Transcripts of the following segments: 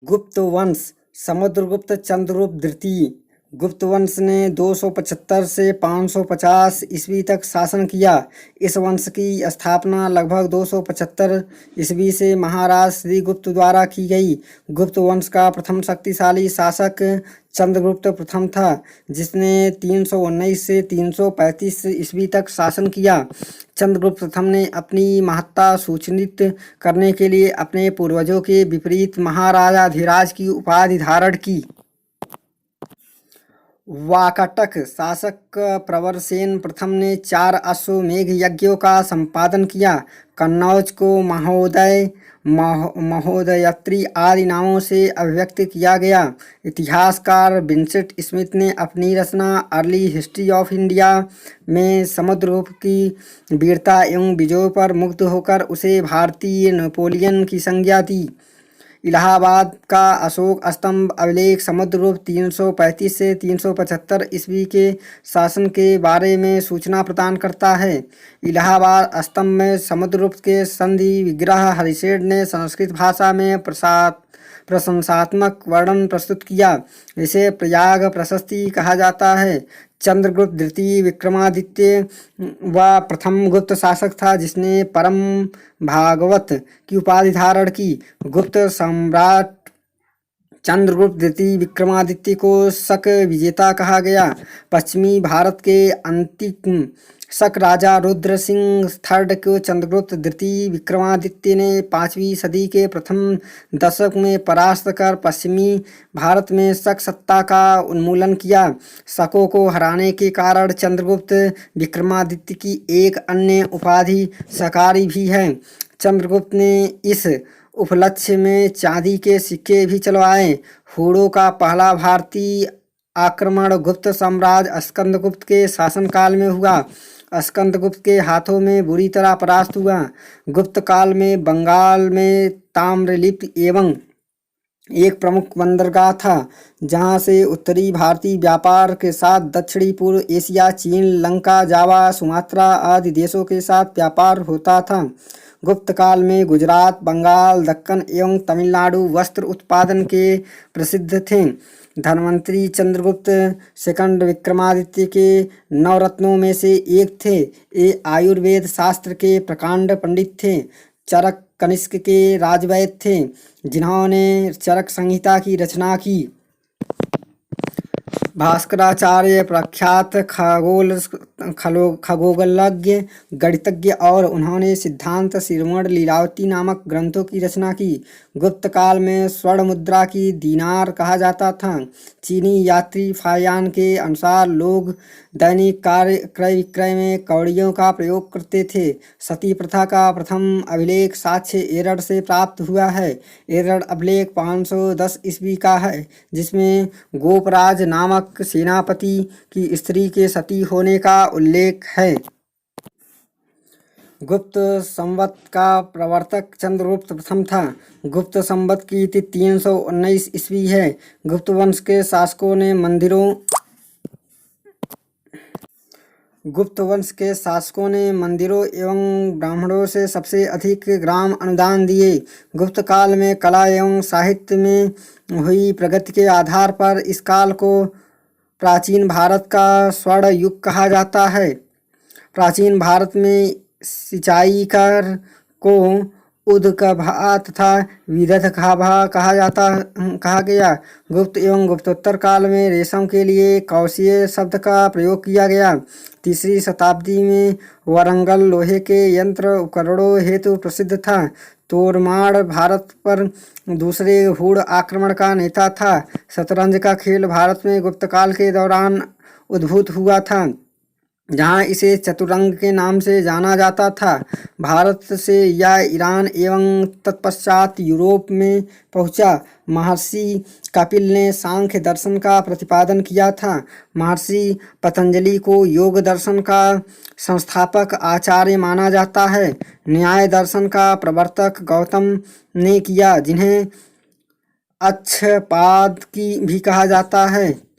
गुप्त वंश समुद्रगुप्त चंद्रगुप्त द्वितीय गुप्त वंश ने 275 से 550 ईस्वी तक शासन किया। इस वंश की स्थापना लगभग 275 ईस्वी से महाराज श्रीगुप्त द्वारा की गई। गुप्त वंश का प्रथम शक्तिशाली शासक चंद्रगुप्त प्रथम था, जिसने 319 से 335 ईस्वी तक शासन किया। चंद्रगुप्त प्रथम ने अपनी महत्ता सुनिश्चित करने के लिए अपने पूर्वजों के विपरीत महाराजाधिराज की उपाधि धारण की। वाकाटक शासक प्रवरसेन प्रथम ने 4 अश्वमेध यज्ञों का संपादन किया। कन्नौज को महोदय, महोदयत्री आदि नामों से अभिव्यक्त किया गया। इतिहासकार विंसेंट स्मिथ ने अपनी रचना अर्ली हिस्ट्री ऑफ इंडिया में समुद्रगुप्त की वीरता एवं विजयों पर मुग्ध होकर उसे भारतीय नेपोलियन की संज्ञा दी। इलाहाबाद का अशोक स्तंभ अभिलेख समुद्रगुप्त 335 से 375 ईस्वी के शासन के बारे में सूचना प्रदान करता है। इलाहाबाद स्तंभ में समुद्रगुप्त के संधि विग्रह हरिशेठ ने संस्कृत भाषा में प्रशंसात्मक वर्णन प्रस्तुत किया। इसे प्रयाग प्रशस्ति कहा जाता है। चंद्रगुप्त द्वितीय विक्रमादित्य व प्रथम गुप्त शासक था, जिसने परम भागवत की उपाधि धारण की। गुप्त सम्राट चंद्रगुप्त द्वितीय विक्रमादित्य को शक विजेता कहा गया। पश्चिमी भारत के अंतिम शक राजा रुद्र सिंह थर्ड को चंद्रगुप्त द्वितीय विक्रमादित्य ने 5वीं सदी के प्रथम दशक में परास्त कर पश्चिमी भारत में शक सत्ता का उन्मूलन किया। शकों को हराने के कारण चंद्रगुप्त विक्रमादित्य की एक अन्य उपाधि शकारी भी है। चंद्रगुप्त ने इस उपलक्ष्य में चांदी के सिक्के भी चलवाए। हूणों का पहला भारतीय आक्रमण गुप्त साम्राज्य स्कंदगुप्त के शासनकाल में हुआ। स्कंदगुप्त के हाथों में बुरी तरह परास्त हुआ। गुप्त काल में बंगाल में ताम्रलिप्ति एवं एक प्रमुख बंदरगाह था, जहां से उत्तरी भारतीय व्यापार के साथ दक्षिणी पूर्व एशिया, चीन, लंका, जावा, सुमात्रा आदि देशों के साथ व्यापार होता था। गुप्त काल में गुजरात, बंगाल, दक्कन एवं तमिलनाडु वस्त्र उत्पादन के प्रसिद्ध थे। धनवंतरी चंद्रगुप्त सेकंड विक्रमादित्य के 9 रत्नों में से एक थे। ये आयुर्वेद शास्त्र के प्रकांड पंडित थे। चरक कनिष्क के राजवैद्य थे, जिन्होंने चरक संहिता की रचना की। भास्कराचार्य प्रख्यात खगोलज्ञ, गणितज्ञ और उन्होंने सिद्धांत शिरोमणि लीलावती नामक ग्रंथों की रचना की। गुप्त काल में स्वर्ण मुद्रा की दीनार कहा जाता था। चीनी यात्री फायान के अनुसार लोग दैनिक क्रय विक्रय में कौड़ियों का प्रयोग करते थे। सती प्रथा का प्रथम अभिलेख साक्ष्य एरड़ से प्राप्त हुआ है। एरड़ अभिलेख 510 ईस्वी का है, जिसमें गोपराज नामक सेनापति की स्त्री के सती होने का उल्लेख है। गुप्त संवत का प्रवर्तक चंद्रगुप्त प्रथम था। गुप्त संवत की तिथि 319 ईस्वी है। गुप्त वंश के शासकों ने मंदिरों एवं ब्राह्मणों से सबसे अधिक ग्राम अनुदान दिए। गुप्त काल में कला एवं साहित्य में हुई प्रगति के आधार पर इस काल को प्राचीन भारत का स्वर्ण युग कहा जाता है। प्राचीन भारत में सिंचाई कर को उद्गभा तथा विदधखाभा कहा गया। गुप्त एवं गुप्तोत्तर काल में रेशम के लिए कौशेय शब्द का प्रयोग किया गया। 3री शताब्दी में वरंगल लोहे के यंत्र उपकरणों हेतु प्रसिद्ध था। तोरमाड़ भारत पर दूसरे हूण आक्रमण का नेता था। शतरंज का खेल भारत में गुप्त काल के दौरान उद्भूत हुआ था, जहाँ इसे चतुरंग के नाम से जाना जाता था। भारत से यह ईरान एवं तत्पश्चात यूरोप में पहुँचा। महर्षि कपिल ने सांख्य दर्शन का प्रतिपादन किया था। महर्षि पतंजलि को योग दर्शन का संस्थापक आचार्य माना जाता है। न्याय दर्शन का प्रवर्तक गौतम ने किया, जिन्हें अक्षपाद की भी कहा जाता है।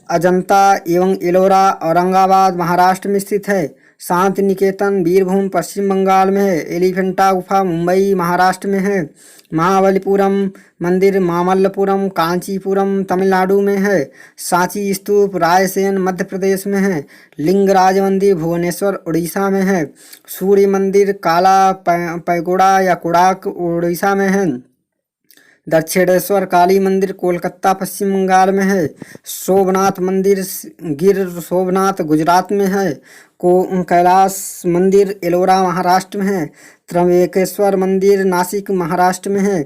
अजंता एवं एलोरा औरंगाबाद महाराष्ट्र में स्थित है। शांति निकेतन बीरभूम पश्चिम बंगाल में है। एलिफेंटा गुफा मुंबई महाराष्ट्र में है। महाबलीपुरम मंदिर मामल्लपुरम कांचीपुरम तमिलनाडु में है। सांची स्तूप रायसेन मध्य प्रदेश में है। लिंगराज मंदिर भुवनेश्वर उड़ीसा में है। सूर्य मंदिर काला पैगोड़ा या कुड़ाक उड़ीसा में है। दक्षिणेश्वर काली मंदिर कोलकाता पश्चिम बंगाल में है। सोमनाथ मंदिर गिर सोमनाथ गुजरात में है। कैलाश मंदिर एलोरा महाराष्ट्र में है। त्र्यंबकेश्वर मंदिर नासिक महाराष्ट्र में है।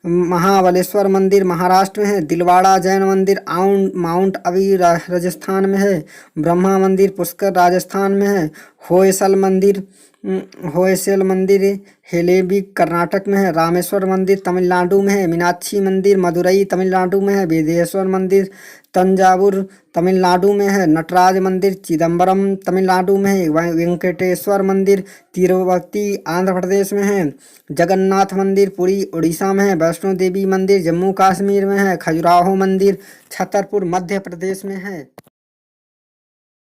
महाबलेश्वर मंदिर महाराष्ट्र में है। दिलवाड़ा जैन मंदिर माउंट अबू राजस्थान में है। ब्रह्मा मंदिर पुष्कर राजस्थान में है। होयसल मंदिर हेलेबी कर्नाटक में है। रामेश्वर मंदिर तमिलनाडु में है। मीनाक्षी मंदिर मदुरई तमिलनाडु में है। वेदेश्वर मंदिर तंजावुर तमिलनाडु में है। नटराज मंदिर चिदम्बरम तमिलनाडु में है। वेंकटेश्वर मंदिर तिरुपति आंध्र प्रदेश में है। जगन्नाथ मंदिर पुरी उड़ीसा में है। वैष्णो देवी मंदिर जम्मू कश्मीर में है। खजुराहो मंदिर छतरपुर मध्य प्रदेश में है।